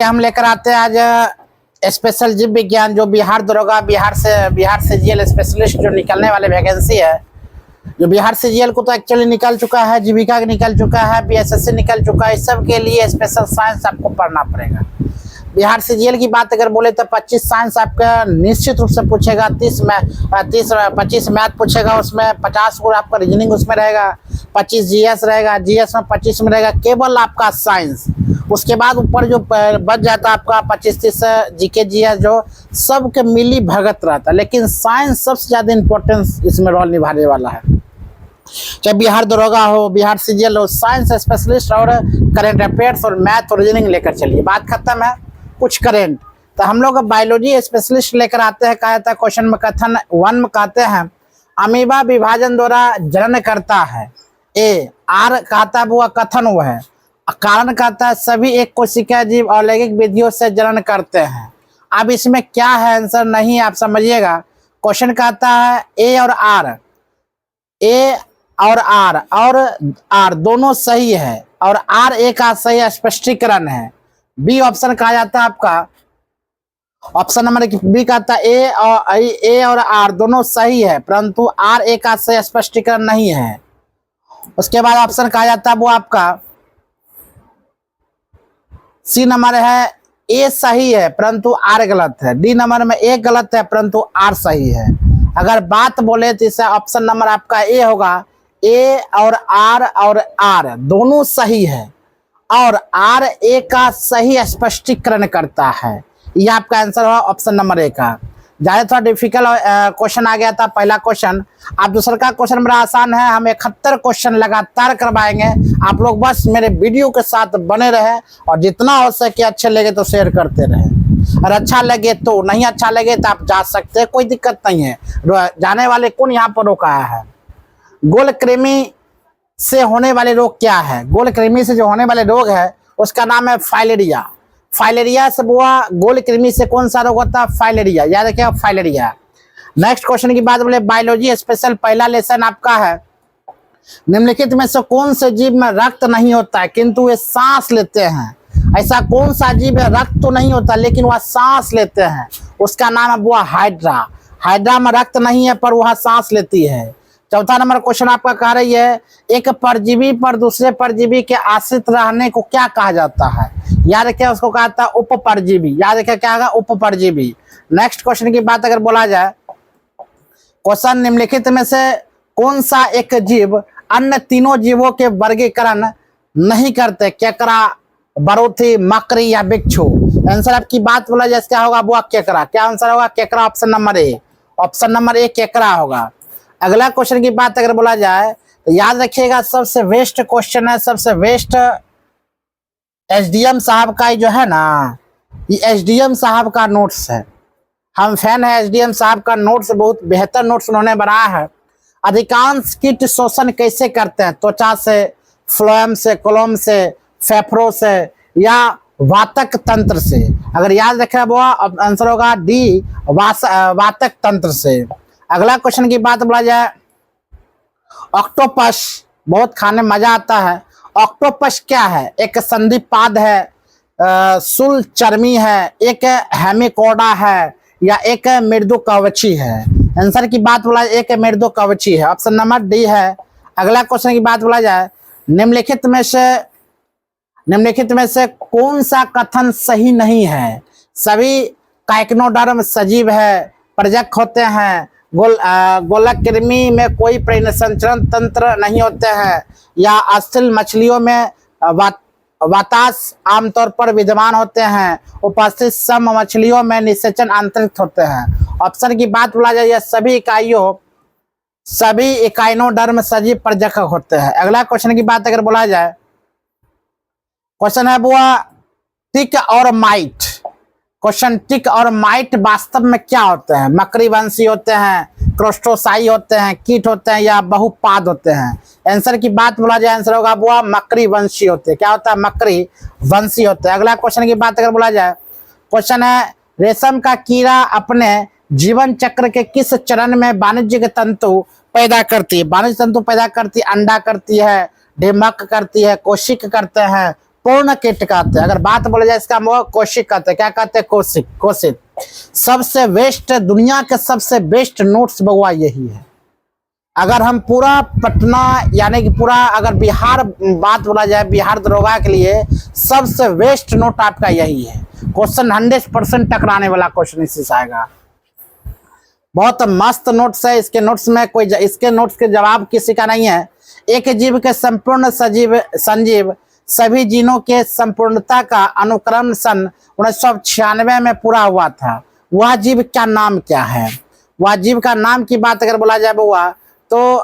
हम लेकर आते हैं आज स्पेशल जीव विज्ञान जो बिहार दरोगा बिहार से जीएल स्पेशलिस्ट जो निकलने वाले वैकेंसी है। जो बिहार से जीएल को तो एक्चुअली निकल चुका है, जीविका निकल चुका है, बीएसएससी निकल चुका है। इस सब के लिए स्पेशल साइंस आपको पढ़ना पड़ेगा। बिहार से जीएल की बात अगर बोले तो 25 साइंस आपका निश्चित रूप से पूछेगा, 25 मैथ पूछेगा, उसमें 50 को आपका रीजनिंग उसमें रहेगा, 25 जीएस रहेगा, जीएस में 25 में रहेगा केवल आपका साइंस। उसके बाद ऊपर जो बच जाता है आपका 25-30 जीके जीएस जो सबके मिली भगत रहता है, लेकिन साइंस सबसे ज़्यादा इम्पोर्टेंस इसमें रोल निभाने वाला है। चाहे बिहार दरोगा हो, बिहार सीजीएल हो, साइंस स्पेशलिस्ट और करेंट अफेयर्स और मैथ और रीजनिंग लेकर चलिए। बात खत्म है। कुछ करेंट तो हम लोग बायोलॉजी स्पेशलिस्ट लेकर आते हैं। कहा जाता है क्वेश्चन में कथन 1 में कहते हैं अमीबा विभाजन द्वारा जनन करता है। ए आर कहता है वो कथन वो है। कारण कहता है सभी एक कोशिका जीव अलैंगिक विधियों से जनन करते हैं। अब इसमें क्या है आंसर नहीं आप समझिएगा। क्वेश्चन कहता है ए और आर दोनों सही है और आर ए का सही स्पष्टीकरण है। बी ऑप्शन कहा जाता है आपका ऑप्शन नंबर बी कहता है ए और आर दोनों सही है परंतु आर ए का सही स्पष्टीकरण नहीं है। उसके बाद ऑप्शन कहा जाता है वो आपका सी नंबर है ए सही है परंतु आर गलत है। डी नंबर में ए गलत है परंतु आर सही है। अगर बात बोले तो इसे ऑप्शन नंबर आपका ए होगा। ए और आर दोनों सही है और आर ए का सही स्पष्टीकरण करता है। यह आपका आंसर होगा ऑप्शन नंबर ए का। ज़्यादा थोड़ा डिफिकल्ट क्वेश्चन आ गया था पहला क्वेश्चन। आप दूसरा का क्वेश्चन बड़ा आसान है। हम 71 क्वेश्चन लगातार करवाएंगे। आप लोग बस मेरे वीडियो के साथ बने रहे और जितना हो सके अच्छे लगे तो शेयर करते रहे और अच्छा लगे तो, नहीं अच्छा लगे तो आप जा सकते हैं, कोई दिक्कत नहीं है। जाने वाले कौन यहाँ पर रोका है। गोल कृमि से होने वाले रोग क्या है। गोल कृमि से जो होने वाले रोग है उसका नाम है फाइलेरिया। फाइलेरिया से हुआ गोल कृमि से कौन सा रोग होता है, फाइलेरिया। याद रखिएगा फाइलेरिया। नेक्स्ट क्वेश्चन की बात बोले बायोलॉजी स्पेशल पहला लेसन आपका है निम्नलिखित में से कौन से जीव में रक्त नहीं होता है किंतु वे सांस लेते हैं। ऐसा कौन सा जीव है रक्त तो नहीं होता लेकिन वह सांस लेते हैं, उसका नाम है वो हाइड्रा। हाइड्रा में रक्त नहीं है पर वह सांस लेती है। चौथा नंबर क्वेश्चन आपका कह रही है एक परजीवी पर दूसरे परजीवी के आश्रित रहने को क्या कहा जाता है। याद रखिए उसको कहा जाता है उपपरजीवी। याद रखिए क्या होगा उपपरजीवी। नेक्स्ट क्वेश्चन की बात अगर बोला जाए क्वेश्चन निम्नलिखित में से कौन सा एक जीव अन्य तीनों जीवों के वर्गीकरण नहीं करते। केकड़ा, बरोथी, मकड़ी या बिच्छू। आंसर आपकी बात बोला जाए क्या होगा वो केकड़ा। क्या आंसर होगा केकड़ा। Option number A. Option number A केकड़ा होगा। अगला क्वेश्चन की बात अगर बोला जाए तो याद रखिएगा सबसे बेस्ट क्वेश्चन है, सबसे बेस्ट एसडीएम साहब का जो है ना, ये एसडीएम साहब का नोट्स है। हम फैन है एसडीएम साहब का नोट्स, बहुत बेहतर नोट्स उन्होंने बनाया है। अधिकांश कीट शोषण कैसे करते हैं, त्वचा से, फ्लोएम से, कोलोम से, फेफड़ों से या वातक तंत्र से। अगर याद रखे वो आंसर होगा डी वातक तंत्र से। अगला क्वेश्चन की बात बोला जाए ऑक्टोपस बहुत खाने मजा आता है। ऑक्टोपस क्या है, एक संधिपाद है, शुल चर्मी है, एक हेमिकोडा है या एक मृदु कवची है। आंसर की बात बोला जाए एक मृदु कवची है। ऑप्शन नंबर डी है। अगला क्वेश्चन की बात बोला जाए निम्नलिखित में से कौन सा कथन सही नहीं है। सभी काइक्नोडर्म सजीव है, प्रजक होते हैं, गोलक कृमि में कोई परिसंचरण तंत्र नहीं होते हैं या अस्थिल मछलियों में वातास आमतौर पर विद्यमान होते हैं, उपस्थित सम मछलियों में निषेचन आंतरिक होते हैं। ऑप्शन की बात बोला जाए सभी इकाइनोडर्म सजीव प्रजक होते हैं। अगला क्वेश्चन की बात अगर बोला जाए क्वेश्चन है वो टिक और माइट। क्वेश्चन टिक और माइट वास्तव में क्या होते हैं। मकड़ी वंशी होते हैं, क्रोस्टोसाई होते हैं, कीट होते हैं या बहुपाद होते हैं। आंसर की बात बोला जाए आंसर होगा वो मकड़ी वंशी होते हैं। क्या होता है मकड़ी वंशी होते हैं। अगला क्वेश्चन की बात अगर बोला जाए क्वेश्चन है रेशम का कीड़ा अपने जीवन चक्र के किस चरण में वाणिज्यिक तंतु पैदा करती है। वाणिज्य तंतु पैदा करती है, अंडा करती है, ढिमक करती है, कोशिक करते हैं, पूर्ण कीट कहते हैं। अगर बात बोला जाए इसका वो कोशिक कहते हैं। क्या कहते हैं? कोशिक, कोशिक। सबसे बेस्ट, दुनिया के सबसे बेस्ट नोट्स बउआ यही है। अगर हम पूरा पटना यानी कि पूरा अगर बिहार बात बोला जाए, बिहार दरोगा के लिए सबसे बेस्ट नोट आपका यही है। क्वेश्चन 100% टकराने वाला क्वेश्चन इससे आएगा। बहुत मस्त नोट्स है। इसके नोट्स में कोई इसके नोट्स के जवाब किसी का नहीं है। एक जीव के संपूर्ण संजीव सभी जीनों के संपूर्णता का अनुक्रम सन 1996 में पूरा हुआ था। वह जीव का नाम क्या है? वह जीव का नाम की बात अगर बोला जाए हुआ तो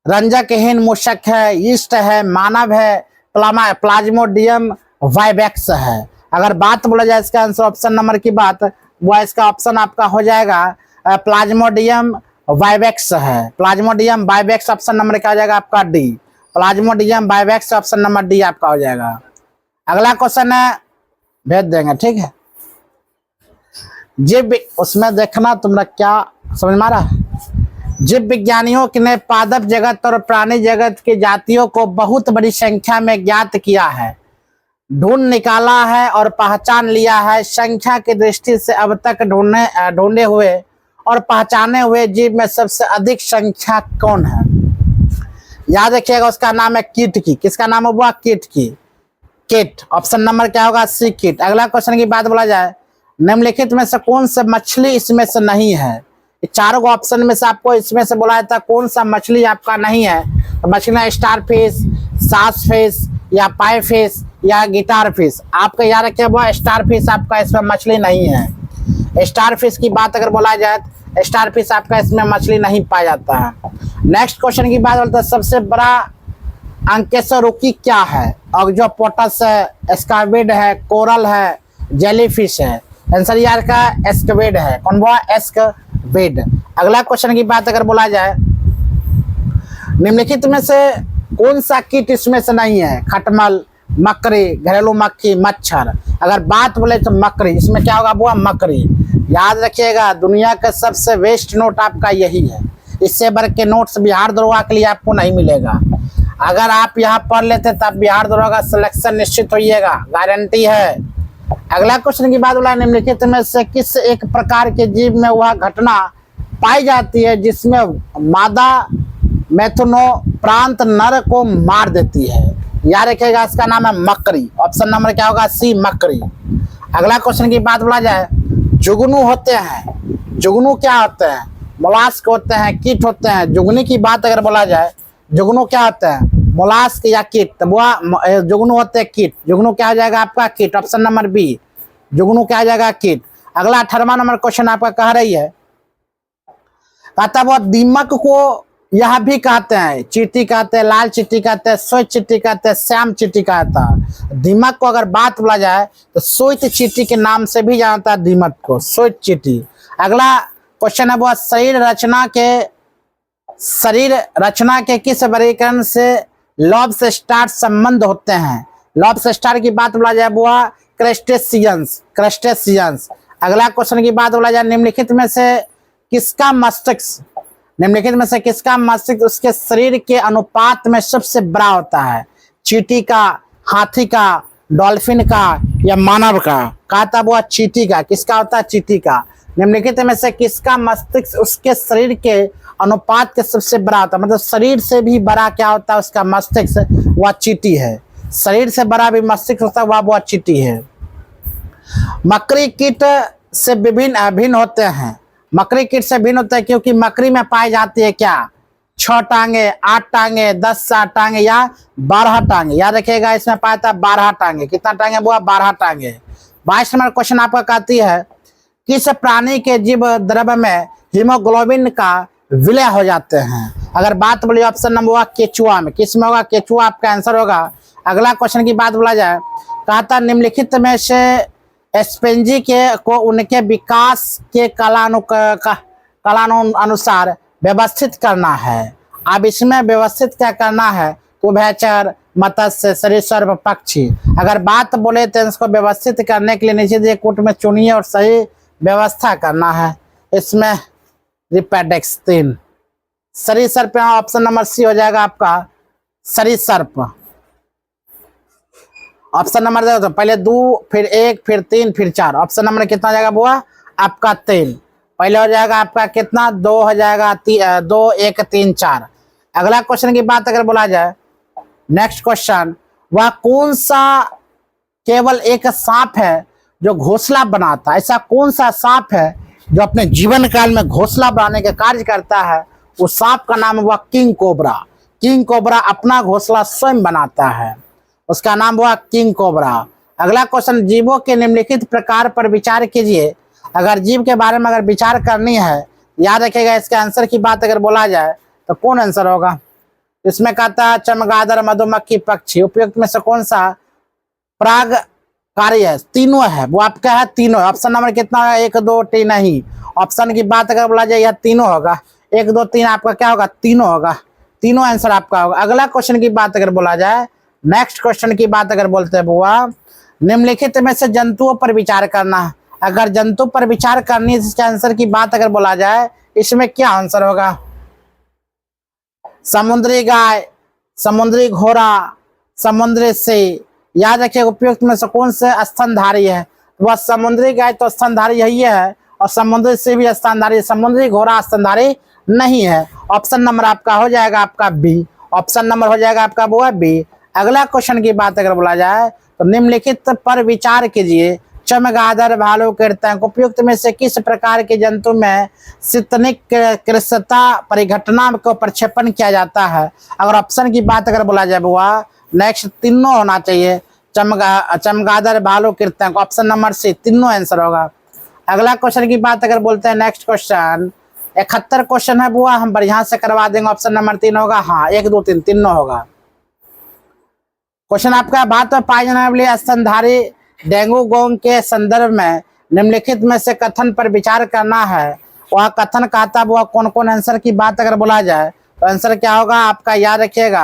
रंजकहीन मूषक है, ईस्ट है, मानव है, प्लाज्मोडियम वाइवेक्स है। अगर बात बोला जाए इसका आंसर ऑप्शन नंबर की बात, वह इसका ऑप्शन आपका हो जाएगा प्लाज्मोडियम वाइवेक्स है। प्लाज्मोडियम वाइवेक्स ऑप्शन नंबर क्या हो जाएगा आपका D. Plasmodium vivax option number D आपका हो जाएगा। अगला क्वेश्चन है, भेज देंगे, ठीक है। जीव उसमें देखना तुमरा क्या समझ में आ रहा है। जीव विज्ञानियों ने पादप जगत और प्राणी जगत की जातियों को बहुत बड़ी संख्या में ज्ञात किया है, ढूंढ निकाला है और पहचान लिया है। संख्या की दृष्टि से अब तक ढूंढे हुए और पहचाने हुए जीव में सबसे अधिक संख्या कौन है? याद रखिएगा, उसका नाम है कीट की। किसका नाम हुआ? कीट की। कीट ऑप्शन नंबर क्या होगा? सी, कीट। अगला क्वेश्चन की बात बोला जाए, निम्नलिखित में से कौन सा मछली इसमें से नहीं है? चारों ऑप्शन में से आपको इसमें से बोला था कौन सा मछली आपका नहीं है। तो मछली स्टार फिश, सास फिश या पाई फिश या गिटार फिश। आपका याद रखिए वो स्टार फिश आपका इसमें मछली नहीं है। स्टार फिश की बात अगर बोला जाए तो स्टार फिश आपका इसमें मछली नहीं पाया जाता है। नेक्स्ट क्वेश्चन की बात बोलते हैं, सबसे बड़ा अंकेशरुकी क्या है? ऑक्टोपस है, स्क्विड है, कोरल है, जेलीफिश है। आंसर यार का एस्क्विड है। कौन बोला? एस्क्विड। अगला क्वेश्चन की बात अगर बोला जाए, निम्नलिखित में से कौन सा कीट इसमें से नहीं है? खटमल, मकड़ी, घरेलू मक्खी, मच्छर। अगर बात बोले तो मकड़ी, इसमें क्या होगा? वो मकड़ी। याद रखिएगा, दुनिया का सबसे बेस्ट नोट आपका यही है। इससे बढ़ के नोट्स बिहार दरोगा के लिए आपको नहीं मिलेगा। अगर आप यहाँ पढ़ लेते तब बिहार दरोगा सिलेक्शन निश्चित होइएगा, गारंटी है। अगला क्वेश्चन की बात बोला, निम्नलिखित में से किस एक प्रकार के जीव में वह घटना पाई जाती है जिसमें मादा मैथुनो प्रांत नर को मार देती है? याद रखिएगा, इसका नाम है मकड़ी। ऑप्शन नंबर क्या होगा? सी, मकड़ी। अगला क्वेश्चन की बात बोला जाए, जुगनू होते हैं। जुगनू क्या होते हैं? मोलास्क होते हैं, कीट होते हैं। जुगनी की बात अगर बोला जाए, जुगनू क्या होते हैं? मोलास्क या कीट। तो वह जुगनू होते हैं कीट। जुगनू क्या हो जाएगा आपका? कीट। ऑप्शन नंबर बी, जुगनू क्या हो जाएगा? कीट। अगला 18वां नंबर क्वेश्चन आपका कह रही है, कहता वो दीमक को यह भी कहते हैं, चींटी कहते हैं, लाल चींटी कहते हैं, श्वेत चींटी कहते हैं, श्याम चींटी कहता है। दीमक को अगर बात बोला जाए तो श्वेत चींटी के नाम से भी जानता है दीमक को, श्वेत चींटी। अगला क्वेश्चन है वो शरीर रचना के किस वर्गीकरण से लॉबस्टर संबंध होते हैं? लॉबस्टर की बात बोला जाए वो क्रस्टेशियंस। अगला क्वेश्चन की बात बोला जाए, निम्नलिखित में से किसका मस्तिष्क उसके शरीर के अनुपात में सबसे बड़ा होता है? चींटी का, हाथी का, डॉल्फिन का या मानव का? कहता वो चींटी का। किसका होता है? चींटी का। निम्नलिखित में से किसका मस्तिष्क उसके शरीर के अनुपात के सबसे बड़ा होता है? मतलब शरीर से भी बड़ा क्या होता है उसका मस्तिष्क? वह चींटी है। शरीर से बड़ा भी मस्तिष्क होता है, वह चींटी है। मकड़ी कीट से भिन्न होते हैं। मकड़ी कीट से भिन्न होता है क्योंकि मकड़ी में पाई जाती है क्या? 6 टांगे, 8 टांगे, 10 टांगे या 12 टांगे। याद रखिएगा, इसमें पाया था 12 टांगे। कितना टांगे? वो 12 टांगे। 22 नंबर क्वेश्चन आपका कहती है, किस प्राणी के जीव द्रव्य में हीमोग्लोबिन का विलय हो जाते हैं? अगर बात बोली ऑप्शन नंबर होगा केचुआ में। किस में होगा? केचुआ आपका आंसर होगा। अगला क्वेश्चन की बात बोला जाए, कहता निम्नलिखित में से स्पेंजी को उनके विकास के कलानुसार व्यवस्थित करना है। अब इसमें व्यवस्थित क्या करना है? उभयचर, मत्स्य, सरीसृप, पक्षी। अगर बात बोले तो इसको व्यवस्थित करने के लिए नीचे दिए कूट में चुनिए और सही व्यवस्था करना है। इसमें रिपेडेक्स 3 सरीसृप, ऑप्शन नंबर सी हो जाएगा आपका सरीसृप। ऑप्शन नंबर देखो तो पहले 2 फिर 1 फिर 3 फिर 4, ऑप्शन नंबर कितना हो जाएगा बुआ आपका 3। पहले हो जाएगा आपका कितना 2 हो जाएगा 2 1 3 4। अगला क्वेश्चन की बात अगर बोला जाए, नेक्स्ट क्वेश्चन, वह कौन सा केवल एक सांप है जो घोंसला बनाता है? ऐसा कौन सा सांप है जो अपने जीवन काल में घोंसला बनाने का कार्य करता है? उस सांप का नाम हुआ किंग कोबरा। किंग कोबरा अपना घोंसला स्वयं बनाता है, उसका नाम हुआ किंग कोबरा। अगला क्वेश्चन, जीवों के निम्नलिखित प्रकार पर विचार कीजिए। अगर जीव के बारे में अगर विचार करनी है, याद रखिएगा इसके आंसर की बात अगर बोला जाए तो कौन आंसर होगा? इसमें कहता है चमगादड़, मधुमक्खी, पक्षी, उपयुक्त में से कौन सा प्राग कार्य है? तीनों है, वो आपका है तीनों। ऑप्शन नंबर कितना होगा? 1 2 3 नहीं, ऑप्शन की बात अगर बोला जाए यह तीनों होगा। 1 2 3 आपका क्या होगा? तीनों होगा, तीनों आंसर आपका होगा। अगला क्वेश्चन की बात अगर बोला जाए, नेक्स्ट क्वेश्चन की बात अगर बोलते हैं बुआ, निम्नलिखित में से जंतुओं पर विचार करना। अगर जंतु पर विचार करनी है, इसके आंसर की बात अगर बोला जाए, इसमें क्या आंसर होगा? समुद्री गाय, समुद्री घोड़ा, समुद्री से। याद रखिए उपयुक्त में से कौन से स्तनधारी है? वह समुद्री गाय तो स्तनधारी यही है, और समुद्री से भी स्तनधारी। समुद्री घोड़ा स्तनधारी नहीं है। ऑप्शन नंबर आपका हो जाएगा आपका बी, ऑप्शन नंबर हो जाएगा आपका वो है बी। अगला क्वेश्चन की बात अगर बोला जाए तो निम्नलिखित पर विचार कीजिए। चमगादड़, भालू, कृंतक, उपयुक्त में से किस प्रकार के जंतु में सितनिक कृषता परिघटना को प्रक्षेपण किया जाता है? अगर ऑप्शन की बात अगर बोला जाए बुआ, नेक्स्ट तीनों होना चाहिए, चमगादड़, भालू, कृंतक, ऑप्शन नंबर सी, तीनों आंसर होगा। अगला क्वेश्चन की बात अगर बोलते हैं, नेक्स्ट क्वेश्चन 71 क्वेश्चन है बुआ, हम बढ़िया से करवा देंगे। ऑप्शन नंबर 3 होगा, हाँ 1 2 3 तीनों होगा। क्वेश्चन आपका, भारत में पाए जाने वाले स्तनधारी डेंगू गोंग के संदर्भ में निम्नलिखित में से कथन पर विचार करना है। वह कथन कहता हुआ कौन कौन? आंसर की बात अगर बोला जाए तो आंसर क्या होगा आपका? याद रखिएगा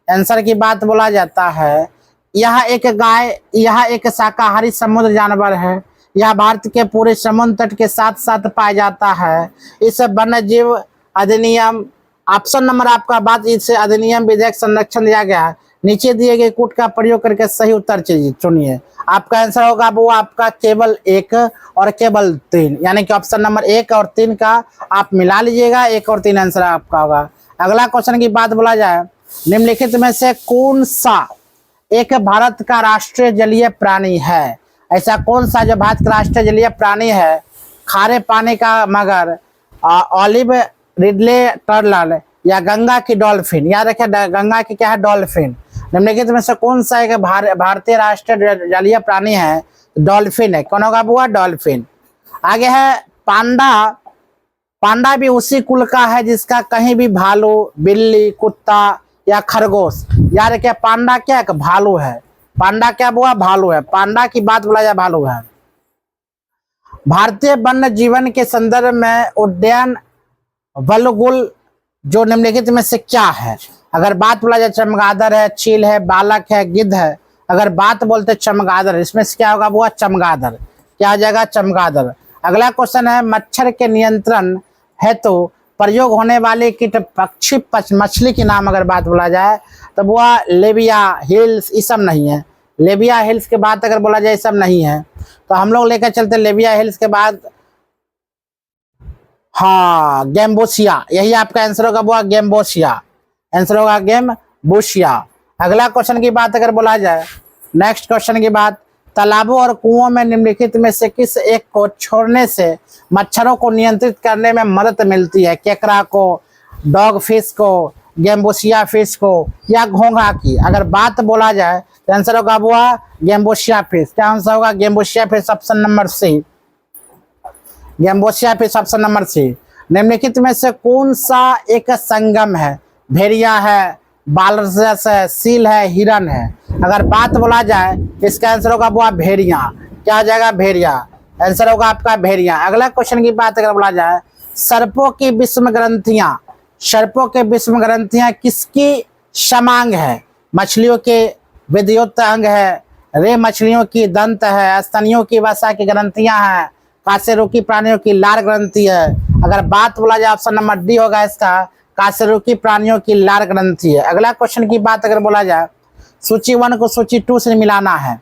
आंसर की बात बोला जाता है, यह एक गाय, यह एक शाकाहारी समुद्र जानवर है। यह भारत के पूरे समुद्र तट के साथ साथ पाया जाता है। इस वन्य जीव अधिनियम, ऑप्शन नंबर आपका बात, इस अधिनियम विधेयक संरक्षण दिया गया है। नीचे दिए गए कूट का प्रयोग करके सही उत्तर चुनिए। आपका आंसर होगा वो आपका केवल 1 और केवल 3, यानी कि ऑप्शन नंबर 1 और 3 का आप मिला लीजिएगा, 1 और 3 आंसर आपका होगा। अगला क्वेश्चन की बात बोला जाए, निम्नलिखित में से कौन सा एक भारत का राष्ट्रीय जलीय प्राणी है? ऐसा कौन सा जो भारत का राष्ट्रीय जलीय प्राणी है? खारे पानी का मगर, ऑलिव रिडले टर्टल, या गंगा की डॉल्फिन। याद रखिए गंगा की क्या है? डॉल्फिन। निम्नलिखित में से कौन सा एक भारतीय राष्ट्रीय जलीय प्राणी है? डॉल्फिन है। कौन होगा बुआ? डॉल्फिन। आगे है पांडा। पांडा भी उसी कुल का है जिसका कहीं भी भालू, बिल्ली, कुत्ता या खरगोश। याद रखिए पांडा क्या है? भालू है। पांडा क्या बुआ? भालू है। पांडा की बात बोला जाए भालू है। भारतीय वन्य जीवन के संदर्भ में उद्यान वलगुल जो निम्नलिखित में से क्या है? अगर बात बोला जाए चमगादड़ है, चील है, बालक है, गिद्ध है। अगर बात बोलते चमगादड़, इसमें से क्या होगा बुआ? चमगादड़। क्या हो जाएगा? चमगादड़। अगला क्वेश्चन है, मच्छर के नियंत्रण हेतु प्रयोग होने वाले कीट पक्षी मछली के नाम अगर बात बोला जाए तो बुआ लेबिया हिल्स, ये सब नहीं है। लेबिया हिल्स के बाद अगर बोला जाए सब नहीं है, तो हम लोग लेकर चलते लेबिया हिल्स के बाद, हाँ गैम्बोसिया, यही आपका आंसर होगा बुआ, गैम्बोसिया। आंसर होगा गैम्बोसिया। अगला क्वेश्चन की बात अगर बोला जाए, नेक्स्ट क्वेश्चन की बात, तालाबों और कुओं में निम्नलिखित में से किस एक को छोड़ने से मच्छरों को नियंत्रित करने में मदद मिलती है? केकड़ा को, डॉग फिश को, गैम्बोसिया फिश को, या घोंघा की? अगर बात बोला जाए तो आंसर होगा बुआ गैम्बोसिया फिश। क्या आंसर होगा? Gambusia fish, option number C. Gambusia fish, option number C. निम्नलिखित में से कौन सा एक संगम है? भेड़िया है, बालरस है, सील है, हिरन है। अगर बात बोला जाए इसका आंसर होगा बुआ भेड़िया। क्या हो जाएगा? भेड़िया। आंसर होगा आपका भेड़िया। अगला क्वेश्चन की बात अगर बोला जाए, सर्पों की विषम ग्रंथियां, सर्पों के विषम ग्रंथियां किसकी समांग है? मछलियों के विद्युत अंग है, रे मछलियों की दंत है, स्तनियों की वसा की ग्रंथियां हैं, काशेरुकी प्राणियों की लार ग्रंथि है। अगर बात बोला जाए ऑप्शन नंबर डी होगा इसका, काशेरुकी प्राणियों की लार ग्रंथि है। अगला क्वेश्चन की बात अगर बोला जाए, सूची 1 को सूची 2 से मिलाना है।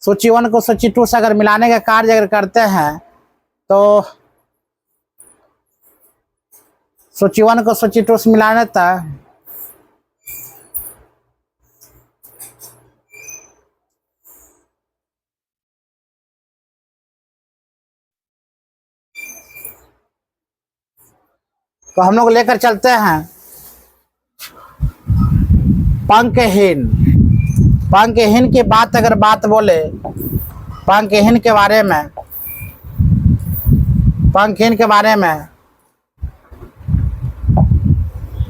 सूची 1 को सूची 2 से अगर मिलाने का कार्य अगर करते हैं तो सूची 1 को सूची 2 से मिलाने तक तो हम लोग लेकर चलते हैं पंकहीन। पंकहीन की बात अगर बात बोले, पंकहीन के बारे में, पंकहीन के बारे में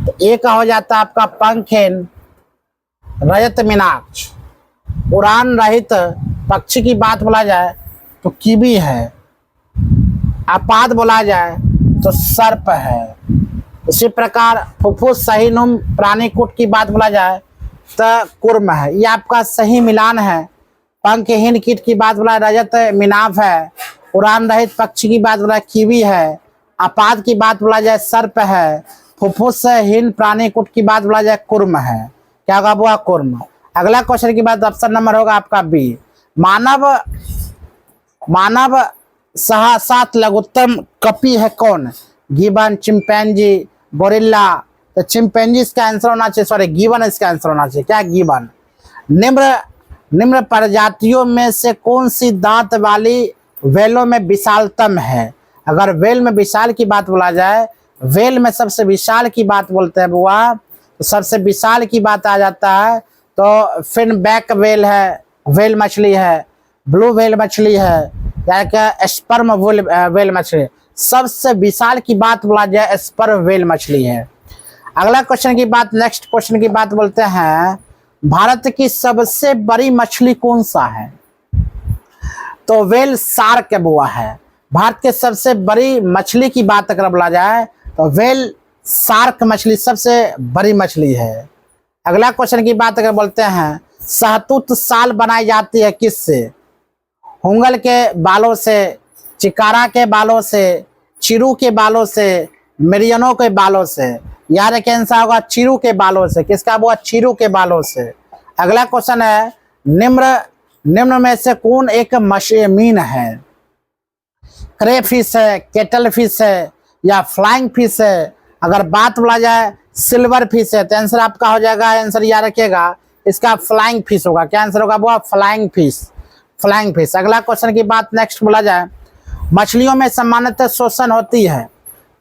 तो एक हो जाता है आपका पंकहीन रजत मीनाक्ष। उड़ान रहित पक्षी की बात बोला जाए तो कीवी है। अपाद बोला जाए तो सर्प है। इसी प्रकार फुफ्फुस सहीनुम प्राणीकूट की बात बोला जाए तो कुर्म है। ये आपका सही मिलान है। पंखहीन कीट की बात बोला रजत मीनाभ है। उड़ान रहित पक्षी की बात बोला कीवी है। अपाद की बात बोला जाए सर्प है। फुफ्फुसहीन प्राणीकूट की बात बोला जाए कुर्म है। क्या होगा वो कुर्म। अगला क्वेश्चन की बात ऑप्शन नंबर होगा आपका बी। मानव सात लघुत्तम कपि है कौन? Gibbon, chimpanzee, gorilla. तो चिंपैंजी इसका आंसर होना चाहिए, सॉरी गिबन इसका आंसर होना चाहिए। क्या गिबन। निम्न प्रजातियों में से कौन सी दांत वाली वेलों में विशालतम है? अगर वेल में विशाल की बात बोला जाए, वेल में सबसे विशाल की बात बोलते हैं बुआ, तो सबसे विशाल की बात आ जाता है तो फिन बैक वेल है, वेल मछली है, ब्लू वेल मछली है, या क्या स्पर्म वेल मछली। सबसे विशाल की बात बोला जाए स्पर्म वेल मछली है। अगला क्वेश्चन की बात, नेक्स्ट क्वेश्चन की बात बोलते हैं भारत की सबसे बड़ी मछली कौन सा है? तो वेल शार्क बुआ है। भारत के सबसे बड़ी मछली की बात अगर बोला जाए तो वेल शार्क मछली सबसे बड़ी मछली है। अगला क्वेश्चन की बात अगर बोलते हैं शहतूत शाल बनाई जाती है किससे? हुंगल के बालों से, चिकारा के बालों से, चिरू के बालों से, मेरियनों के बालों से। यार कैंसा होगा चिरू के बालों से। किसका वो? चिरू के बालों से। अगला क्वेश्चन है निम्न में से कौन एक मीन है? क्रेफिश है, केटल फिश है, या फ्लाइंग फिश है? अगर बात बोला जाए सिल्वर फिश है तो आंसर आपका हो जाएगा, आंसर याद रखिएगा इसका फ्लाइंग फिश होगा। क्या आंसर होगा वो? Flying fish, flying fish. अगला क्वेश्चन की बात नेक्स्ट बोला जाए मछलियों में सामान्यतः शोषण होती है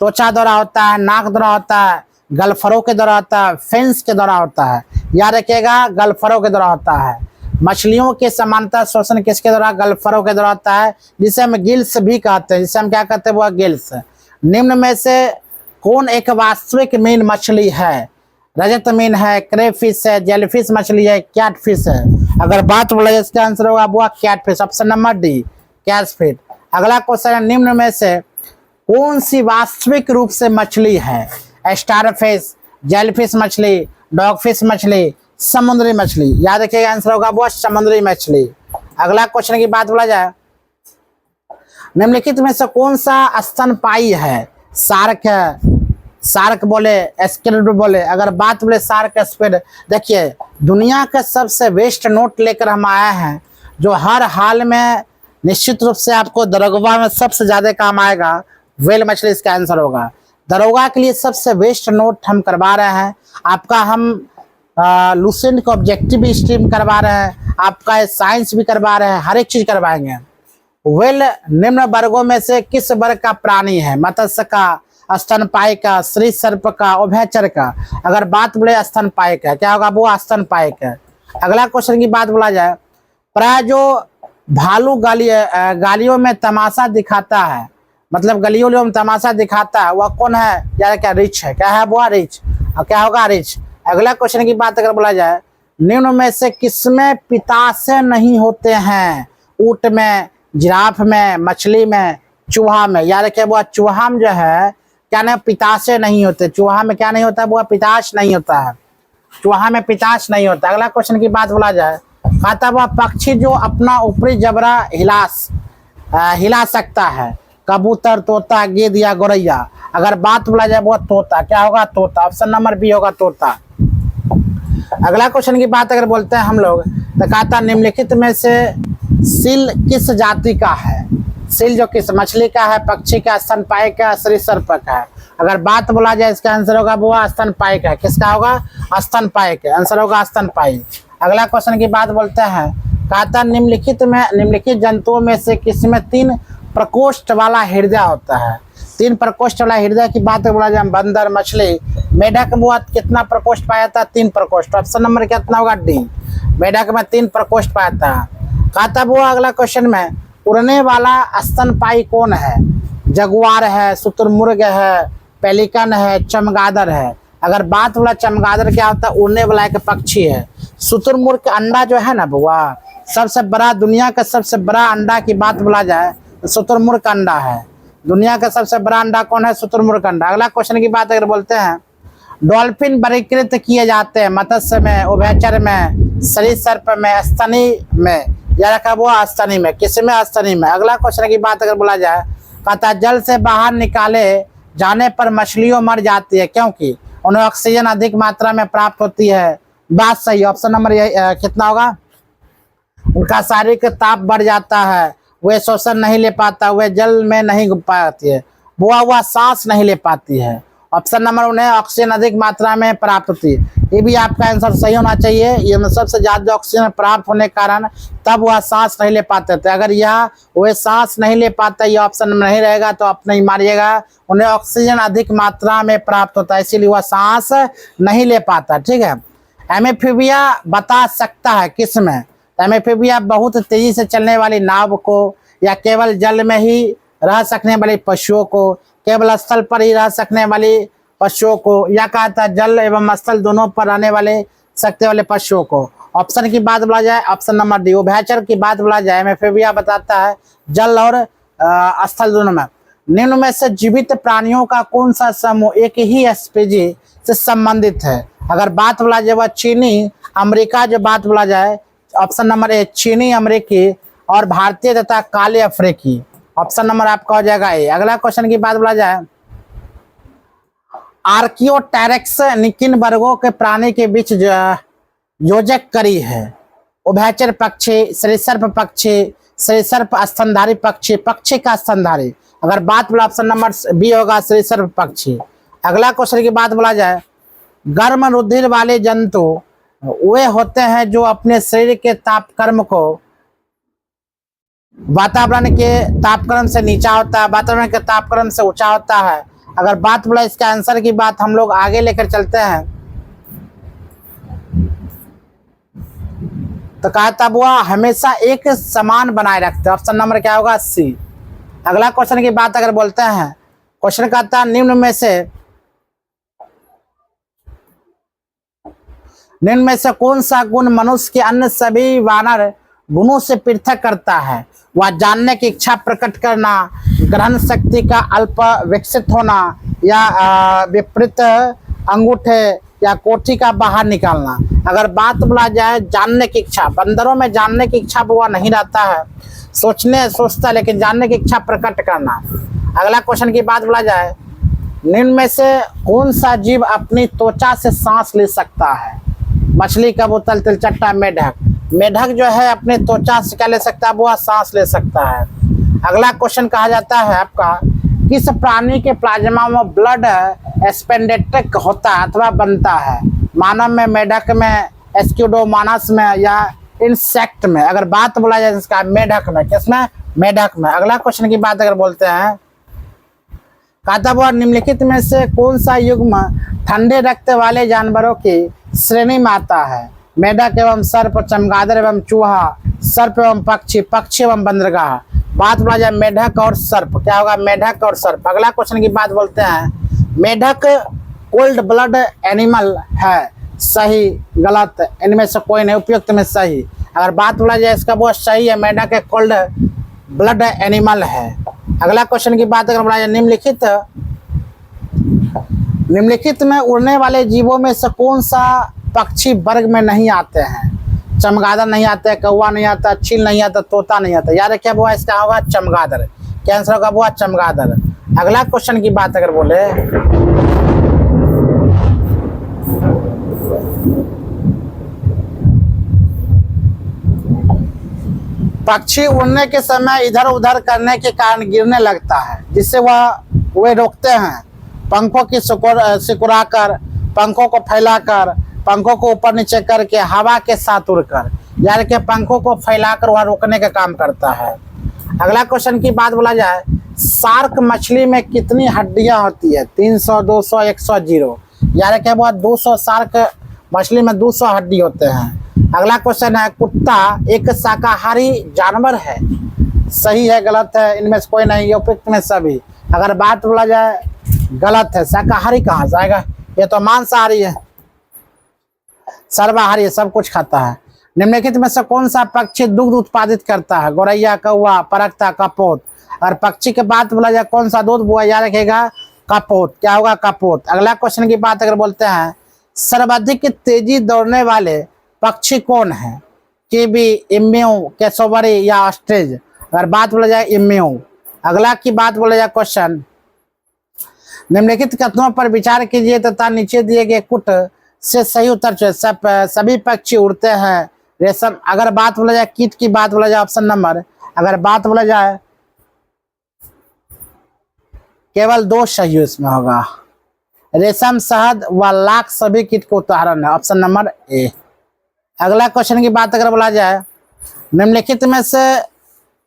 त्वचा द्वारा होता है, नाक द्वारा होता है, गलफरों के द्वारा होता है, फेंस के द्वारा होता है। याद रखिएगा गलफरों के द्वारा होता है। मछलियों के समानता शोषण किसके द्वारा? गलफरों के द्वारा होता है, जिसे हम गिल्स भी कहते हैं, जिसे हम क्या कहते हैं वो गिल्स। निम्न में से कौन एक वास्तविक मीन मछली है? रजत मीन है, क्रेफिश है, जेलफिश मछली है, कैटफिश है। अगर बात बोला जाए इसका आंसर होगा वो catfish, option number D catfish. अगला क्वेश्चन है निम्न में से कौन सी वास्तविक रूप से मछली है? स्टारफिश, जेलफिश मछली, डॉगफिश मछली, समुद्री मछली। याद रखिएगा आंसर होगा वो समुद्री मछली। अगला क्वेश्चन की बात बोला जाए निम्नलिखित में से कौन सा स्तनपायी है? शार्क है, शार्क बोले, स्क्विड बोले। अगर बात बोले शार्क स्क्विड, देखिए दुनिया का सबसे बेस्ट नोट लेकर हम आए हैं जो हर हाल में निश्चित रूप से आपको दरोगा में सबसे ज्यादा काम आएगा। वेल मछली इसका आंसर होगा। दरोगा के लिए सबसे बेस्ट नोट हम करवा रहे हैं आपका। हम लूसेंट को ऑब्जेक्टिव भी स्ट्रीम करवा रहे हैं, आपका साइंस भी करवा रहे हैं, हर एक चीज करवाएंगे। वेल निम्न वर्गों में से किस वर्ग का प्राणी है? मत्स्य का, स्तनपायी का, श्री सर्प का, उभयचर का। अगर बात बोले स्तनपायी का, क्या होगा वो? स्तनपायी का। अगला क्वेश्चन की बात बोला जाए प्राय जो भालू गालियों में तमाशा दिखाता है, मतलब गलियों में तमाशा दिखाता है, वह कौन है? यार क्या रिच है। क्या है वो? रिच। और क्या होगा? रिच। अगला क्वेश्चन की बात अगर बोला जाए निम्न में से किसमें पिताशय नहीं होते हैं? ऊंट में, जिराफ में, मछली में, चूहा में। याद रखिए वो चूहा में जो है क्या नहीं पिताशय नहीं होते। चूहा में क्या नहीं होता? वो पिताश नहीं होता है, चूहा में पिताश नहीं होता। अगला क्वेश्चन की बात बोला जाए कहता वह पक्षी जो अपना ऊपरी जबड़ा हिला सकता है? कबूतर, तोता, गिद्ध या गौरैया। अगर बात बोला जाए वो तोता। क्या होगा? तोता, ऑप्शन नंबर बी होगा तोता। अगला क्वेश्चन की बात अगर बोलते हैं हम लोग तो कहता निम्नलिखित में से सील किस जाति का है। सील जो किस मछली का है, पक्षी का, स्तनपायी का, सरीसृप का है। अगर बात बोला जाए इसका आंसर होगा वो स्तनपायी का। किसका होगा? स्तनपायी का आंसर होगा स्तनपायी। अगला क्वेश्चन की बात बोलते हैं कहता निम्नलिखित जंतुओं में से किसमें 3 प्रकोष्ठ वाला हृदय होता है। 3 प्रकोष्ठ वाला हृदय की बात बोला जाए बंदर, मछली, मेढक में कितना प्रकोष्ठ पाया था? 3 प्रकोष्ठ। ऑप्शन नंबर कितना होगा? डी। मेढक में 3 प्रकोष्ठ पाया था। कहता वो अगला क्वेश्चन में उड़ने वाला स्तनपायी कौन है? जगुआर है, शुतुरमुर्ग है, पेलिकन है, चमगादड़ है। अगर बात बोला चमगादड़ क्या होता है? उड़ने वाला एक पक्षी है। शुतुरमुर्ग का अंडा जो है ना बुआ, सबसे बड़ा दुनिया का सबसे बड़ा अंडा की बात बोला जाए तो शुतुरमुर्ग का अंडा है। दुनिया का सबसे बड़ा अंडा कौन है? शुतुरमुर्ग का अंडा। अगला क्वेश्चन की बात अगर बोलते हैं डॉल्फिन वर्गीकृत किए जाते हैं मत्स्य में, उभयचर में, सरीसृप में, स्तनी में, या रखा वो स्तनी में। किसमें? स्तनी में। अगला क्वेश्चन की बात अगर बोला जाए कहता जल से बाहर निकाले जाने पर मछलियों मर जाती है क्योंकि उन्हें ऑक्सीजन अधिक मात्रा में प्राप्त होती है। बात सही। ऑप्शन नंबर कितना होगा? उनका शारीरिक ताप बढ़ जाता है, वे श्वसन नहीं ले पाता, वे जल में नहीं घुल पाती है, वह सांस नहीं ले पाती है। ऑप्शन नंबर उन्हें ऑक्सीजन अधिक मात्रा में प्राप्त होती है। ये भी आपका आंसर सही होना चाहिए। ये सबसे ज्यादा ऑक्सीजन प्राप्त होने के कारण तब वह सांस नहीं ले पाते थे। अगर यह वे सांस नहीं ले पाता ये ऑप्शन में नहीं रहेगा तो आप नहीं मारिएगा। उन्हें ऑक्सीजन अधिक मात्रा में प्राप्त होता है इसीलिए वह सांस नहीं ले पाता। ठीक है। एमेफीबिया बता सकता है किसमें? एमेफीबिया बहुत तेजी से चलने वाली नाव को, या केवल जल में ही रह सकने वाले पशुओं को, केवल स्थल पर ही रह सकने वाले पशुओं को, या कहता है जल एवं स्थल दोनों पर रहने वाले सकते वाले पशुओं को। ऑप्शन की बात बोला जाए ऑप्शन नंबर डी। उभयचर की बात बोला जाए एमेफीबिया बताता है जल और स्थल दोनों में। निम्न में से जीवित प्राणियों का कौन सा समूह एक ही स्पीशीज से संबंधित है? अगर बात बोला जाए वह चीनी अमेरिका, जो बात बोला जाए ऑप्शन नंबर ए चीनी अमेरिकी और भारतीय तथा काले अफ्रीकी। ऑप्शन नंबर आपका हो जाएगा ए। अगला क्वेश्चन की बात बोला जाए आर्कियोटेरिक्स किन वर्गों के प्राणी के बीच योजक करी है? उभयचर पक्षी, सरीसृप पक्षी, सरीसृप स्तनधारी पक्षी, पक्षी का स्तनधारी। अगर बात बोला ऑप्शन नंबर बी होगा सरीसृप पक्षी। अगला क्वेश्चन की बात बोला जाए गर्म रुधिर वाले जंतु वे होते हैं जो अपने शरीर के तापक्रम को वातावरण के तापक्रम से नीचा होता है, वातावरण के तापक्रम से ऊंचा होता है। अगर बात बोला इसका आंसर की बात हम लोग आगे लेकर चलते हैं तो कहता वो हमेशा एक समान बनाए रखते हैं। ऑप्शन नंबर क्या होगा? सी। अगला क्वेश्चन की बात अगर बोलते हैं क्वेश्चन कहता है निम्न में से कौन सा गुण मनुष्य के अन्य सभी वानर गुणों से पृथक करता है? वह जानने की इच्छा प्रकट करना, ग्रहण शक्ति का अल्प विकसित होना, या विपरीत अंगूठे या कोठी का बाहर निकालना। अगर बात बोला जाए जानने की इच्छा, बंदरों में जानने की इच्छा वो नहीं रहता है, सोचता है लेकिन जानने की इच्छा प्रकट करना। अगला क्वेश्चन की बात बोला जाए निम्न में से कौन सा जीव अपनी त्वचा से सांस ले सकता है? मछली, कबूतर, तिलचट्टा, मेढक। मेढक जो है अपने त्वचा से क्या ले सकता है? वो सांस ले सकता है। अगला क्वेश्चन कहा जाता है आपका किस प्राणी के प्लाज्मा में ब्लड स्पेंडेटिक होता है अथवा बनता है? मानव में, मेढक में, एस्क्यूडोमोनास में, या इंसेक्ट में। अगर बात बोला जाए इसका मेढक में। किसमें? मेढक में। अगला क्वेश्चन की बात अगर बोलते हैं कहता वो निम्नलिखित में से कौन सा युग्म ठंडे रक्त वाले जानवरों की श्रेणी में आता है? मेढक एवं सर्प, चमगादड़ एवं चूहा, सर्प एवं पक्षी, पक्षी एवं बंदरगाह। बात बोला जाए मेढक और सर्प, क्या होगा? मेढक और सर्प। अगला क्वेश्चन की बात बोलते हैं मेढक कोल्ड ब्लड एनिमल है? सही, गलत, इनमें से कोई नहीं, उपयुक्त में सही। अगर बात बोला जाए इसका वो सही है, मेढक एक कोल्ड ब्लड एनिमल है। अगला क्वेश्चन की बात अगर बोला जाए निम्नलिखित में उड़ने वाले जीवों में से कौन सा पक्षी वर्ग में नहीं आते हैं? चमगादड़ नहीं आते, कौवा नहीं आता, चील नहीं आता, तोता नहीं आता। यार क्या वो इसका होगा? चमगादड़। क्या आंसर होगा? वो चमगादड़। अगला क्वेश्चन की बात अगर बोले पक्षी उड़ने के समय इधर उधर करने के कारण गिरने लगता है, जिससे वे रोकते हैं। पंखों की सिकुड़ाकर, पंखों को फैलाकर, पंखों को ऊपर नीचे करके हवा के साथ उड़कर, यानी कि पंखों को फैलाकर वह रोकने का काम करता है। अगला क्वेश्चन की बात बोला जाए, शार्क मछली में कितनी हड्डियां होती है? 300, 200, 100, 0, यानी कि वह 200 शार्क मछली में 200 हड्डी होते हैं। अगला क्वेश्चन है, कुत्ता एक शाकाहारी जानवर है? सही है, गलत है, इनमें से कोई नहीं, उपयुक्त में सभी। अगर बात बोला जाए, गलत है, शाकाहारी कहाँ से आएगा? ये तो मांसाहारी है, सर्वाहारी है, सब कुछ खाता है। निम्नलिखित में से कौन सा पक्षी दुग्ध उत्पादित करता है? गौरैया, कौवा, परखता, कपोत। और पक्षी के बात बोला जाए, कौन सा दूध बुआ याद रखेगा? कपोत। क्या होगा? कपोत। अगला क्वेश्चन की बात अगर बोलते हैं, सर्वाधिक तेजी दौड़ने वाले पक्षी कौन है? कीवी, इम्यू, कैसोबरी या ऑस्ट्रिच। अगर बात बोला जाए, इम्यू। अगला की बात बोला जाए क्वेश्चन, निम्नलिखित कथनों पर विचार कीजिए तथा नीचे दिए गए कुट से सही उत्तर चुनिए। सभी पक्षी उड़ते हैं। रेशम। अगर बात बोला जाए कीट की बात बोला जाए, ऑप्शन नंबर, अगर बात बोला जाए, केवल 2 सही इसमें होगा। रेशम, शहद व लाख सभी कीट को उदाहरण है, ऑप्शन नंबर ए। अगला क्वेश्चन की बात अगर बोला जाए, निम्नलिखित में से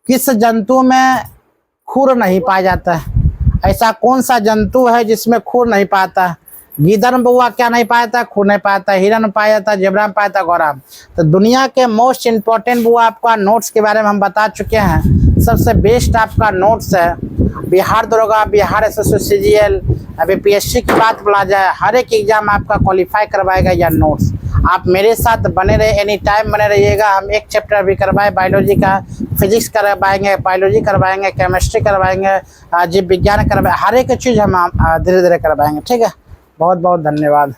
किस जंतु में खुर नहीं पाया जाता है? ऐसा कौन सा जंतु है जिसमें खुर नहीं पाता? गीदड़ बउआ क्या नहीं पाया? खुर नहीं पाता। हिरन पाया जाता, जेबरा में पाया जाता, गौरा। तो दुनिया के मोस्ट इंपॉर्टेंट वो आपका नोट्स के बारे में हम बता चुके हैं। सबसे बेस्ट आपका नोट्स है बिहार दरोगा, बिहार एसएससी सीजीएल। अभी पीएससी की बात बोला जाए, हर एक एग्जाम आपका क्वालिफाई करवाएगा या नोट्स। आप मेरे साथ बने रहे, एनी टाइम बने रहिएगा। हम एक चैप्टर भी करवाए बायोलॉजी का, फिजिक्स करवाएंगे, बायोलॉजी करवाएंगे, केमिस्ट्री करवाएंगे, जीव विज्ञान करवाएंगे, हर एक चीज़ हम धीरे धीरे करवाएंगे। ठीक है, बहुत बहुत धन्यवाद।